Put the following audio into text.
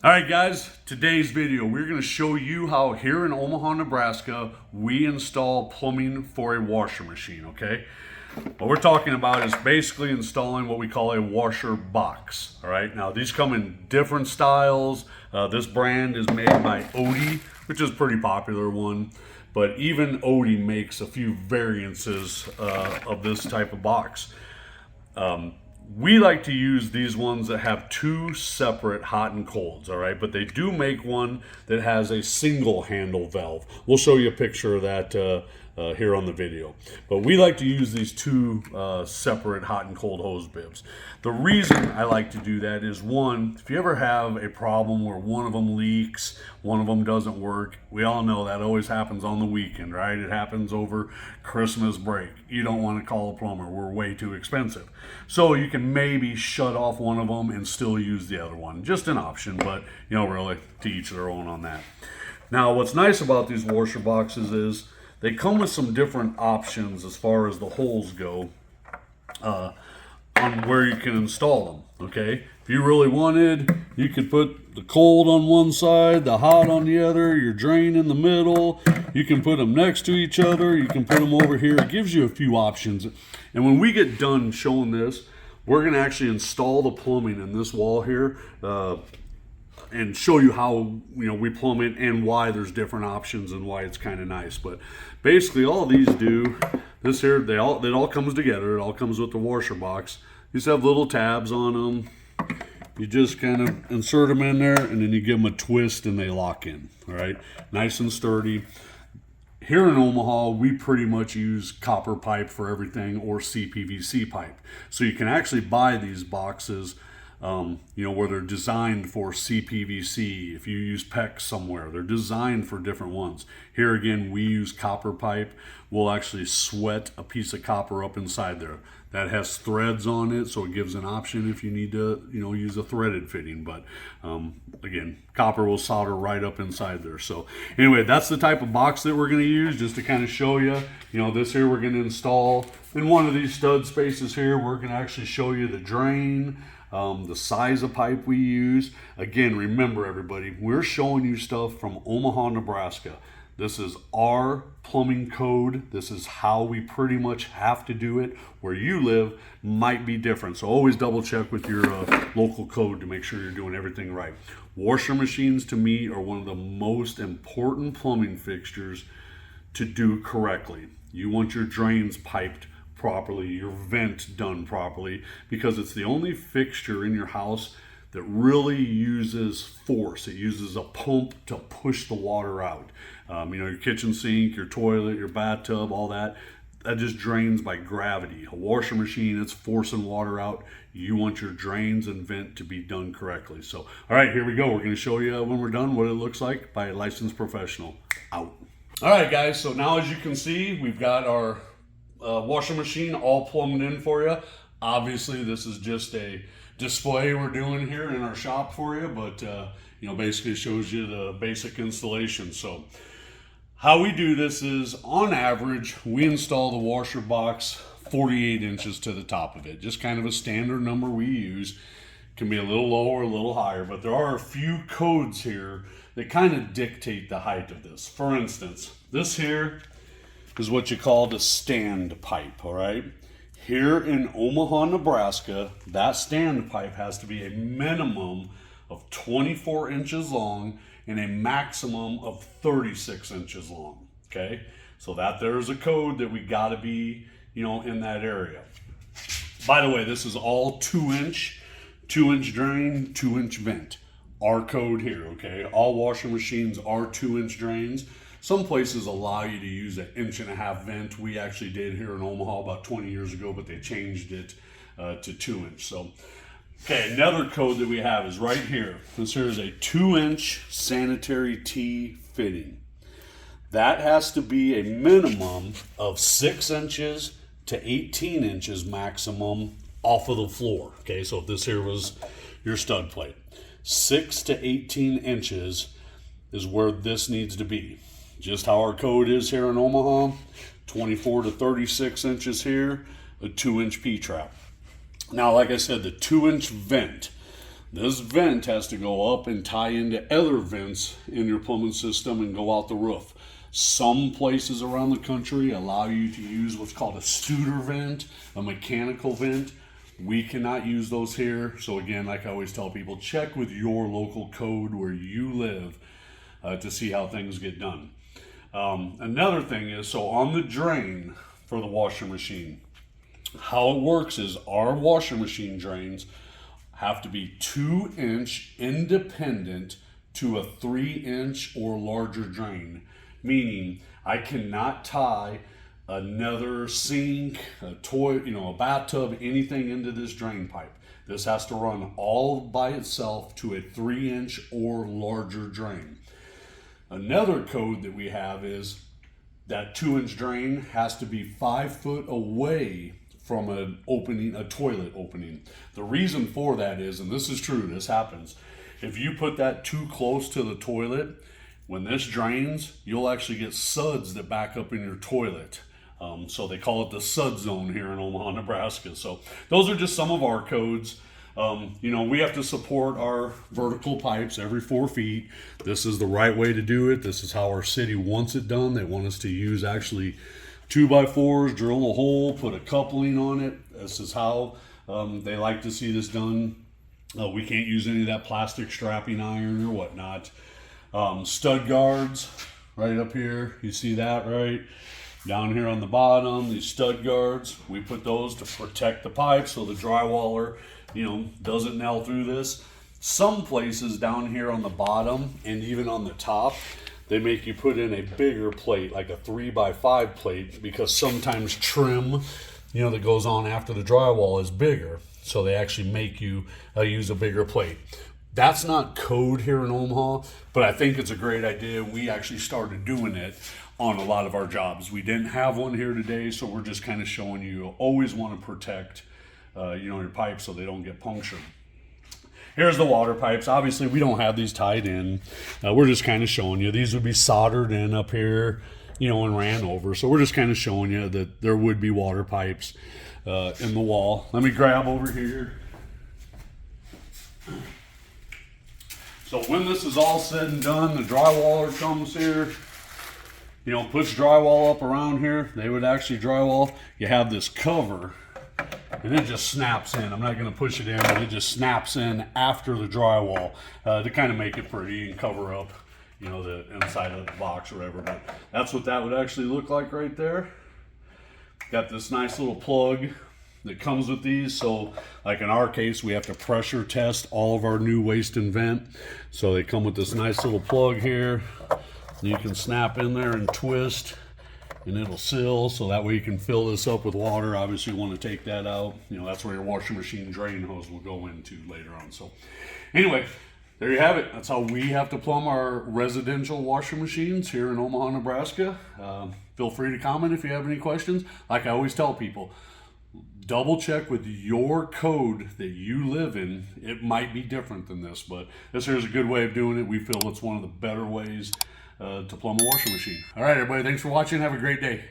All right, guys, today's video, we're going to show you how here in Omaha, Nebraska, we install plumbing for a washer machine, okay? What we're talking about is basically installing what we call a washer box, all right? Now, these come in different styles. This brand is made by Odie, which is a pretty popular one, but even Odie makes a few variances of this type of box. We like to use these ones that have two separate hot and colds, all right? But they do make one that has a single handle valve. We'll show you a picture of that here on the video. But we like to use these two separate hot and cold hose bibs. The reason I like to do that is, one, if you ever have a problem where one of them leaks, one of them doesn't work, we all know that always happens on the weekend, right? It happens over Christmas break. You don't want to call a plumber. We're way too expensive. So you can maybe shut off one of them and still use the other one. Just an option, but you know, really to each their own on that. Now, what's nice about these washer boxes is they come with some different options as far as the holes go on where you can install them, okay? If you really wanted, you could put the cold on one side, the hot on the other, your drain in the middle. You can put them next to each other. You can put them over here. It gives you a few options. And when we get done showing this, we're going to actually install the plumbing in this wall here and show you how we plumb it and why there's different options and why it's kind of nice. But basically all these do, this here, it all comes together. It all comes with the washer box. These have little tabs on them. You just kind of insert them in there and then you give them a twist and they lock in, all right? Nice and sturdy. Here in Omaha, we pretty much use copper pipe for everything or CPVC pipe. So you can actually buy these boxes where they're designed for CPVC. If you use PEX somewhere, they're designed for different ones. Here again, we use copper pipe. We'll actually sweat a piece of copper up inside there. That has threads on it, so it gives an option if you need to, use a threaded fitting. But again, copper will solder right up inside there. So anyway, that's the type of box that we're going to use, just to kind of show you. This here we're going to install in one of these stud spaces here. We're going to actually show you the drain, the size of pipe we use. Again, remember everybody, we're showing you stuff from Omaha, Nebraska. This is our plumbing code. This is how we pretty much have to do it. Where you live might be different. So always double check with your local code to make sure you're doing everything right. Washer machines to me are one of the most important plumbing fixtures to do correctly. You want your drains piped properly, your vent done properly, because it's the only fixture in your house that really uses force. It uses a pump to push the water out. Your kitchen sink, your toilet, your bathtub, all that just drains by gravity. A washer machine, it's forcing water out. You want your drains and vent to be done correctly. So, all right, here we go. We're going to show you when we're done what it looks like by a licensed professional. Out. All right, guys, so now as you can see, we've got our washer machine all plumbed in for you. Obviously, this is just a display we're doing here in our shop for you, but basically it shows you the basic installation. So how we do this is, on average, we install the washer box 48 inches to the top of it. Just kind of a standard number we use. Can be a little lower, a little higher, but there are a few codes here that kind of dictate the height of this. For instance, this here is what you call the stand pipe, all right? Here in Omaha, Nebraska, that stand pipe has to be a minimum of 24 inches long and a maximum of 36 inches long, okay? So that there's a code that we gotta be, in that area. By the way, this is all 2-inch drain, 2-inch vent. Our code here, okay? All washer machines are 2-inch drains. Some places allow you to use an 1.5-inch vent. We actually did here in Omaha about 20 years ago, but they changed it to 2-inch. So, okay, another code that we have is right here. This here is a 2-inch sanitary T fitting. That has to be a minimum of 6 inches to 18 inches maximum off of the floor. Okay, so if this here was your stud plate, 6 to 18 inches is where this needs to be. Just how our code is here in Omaha, 24 to 36 inches here, a 2-inch P-trap. Now, like I said, the 2-inch vent, This vent has to go up and tie into other vents in your plumbing system and go out the roof. Some places around the country allow you to use what's called a Studer vent, a mechanical vent. We cannot use those here. So again, like I always tell people, check with your local code where you live to see how things get done. Another thing is, so on the drain for the washer machine, how it works is our washer machine drains have to be 2-inch independent to a 3-inch or larger drain. Meaning I cannot tie another sink, a toilet, a bathtub, anything into this drain pipe. This has to run all by itself to a 3-inch or larger drain. Another code that we have is that 2-inch drain has to be 5 foot away from an opening, a toilet opening. The reason for that is, and this is true, this happens, if you put that too close to the toilet, when this drains, you'll actually get suds that back up in your toilet. So they call it the sud zone here in Omaha, Nebraska. So those are just some of our codes. We have to support our vertical pipes every 4 feet. This is the right way to do it. This is how our city wants it done. They want us to use actually 2x4s, drill a hole, put a coupling on it. This is how they like to see this done. We can't use any of that plastic strapping iron or whatnot. Stud guards right up here. You see that, right? Down here on the bottom, these stud guards, we put those to protect the pipe so the drywaller, doesn't nail through this. Some places down here on the bottom and even on the top, they make you put in a bigger plate, like a 3x5 plate, because sometimes trim, that goes on after the drywall is bigger. So they actually make you use a bigger plate. That's not code here in Omaha, but I think it's a great idea. We actually started doing it on a lot of our jobs. We didn't have one here today, so we're just kind of showing you always want to protect your pipes so they don't get punctured. Here's the water pipes. Obviously, we don't have these tied in. We're just kind of showing you. These would be soldered in up here, and ran over. So we're just kind of showing you that there would be water pipes in the wall. Let me grab over here. So when this is all said and done, the drywaller comes here, puts drywall up around here. They would actually drywall. You have this cover, and it just snaps in. I'm not going to push it in, but it just snaps in after the drywall to kind of make it pretty and cover up, the inside of the box or whatever. But that's what that would actually look like right there. Got this nice little plug that comes with these. So like in our case, we have to pressure test all of our new waste and vent. So they come with this nice little plug here. You can snap in there and twist, and it'll seal, so that way you can fill this up with water. Obviously you want to take that out. That's where your washing machine drain hose will go into later on. So anyway, there you have it. That's how we have to plumb our residential washing machines here in Omaha, Nebraska. Feel free to comment if you have any questions. Like I always tell people, double check with your code that you live in. It might be different than this, but this here's a good way of doing it. We feel it's one of the better ways to plumb a washing machine. All right, everybody, thanks for watching. Have a great day.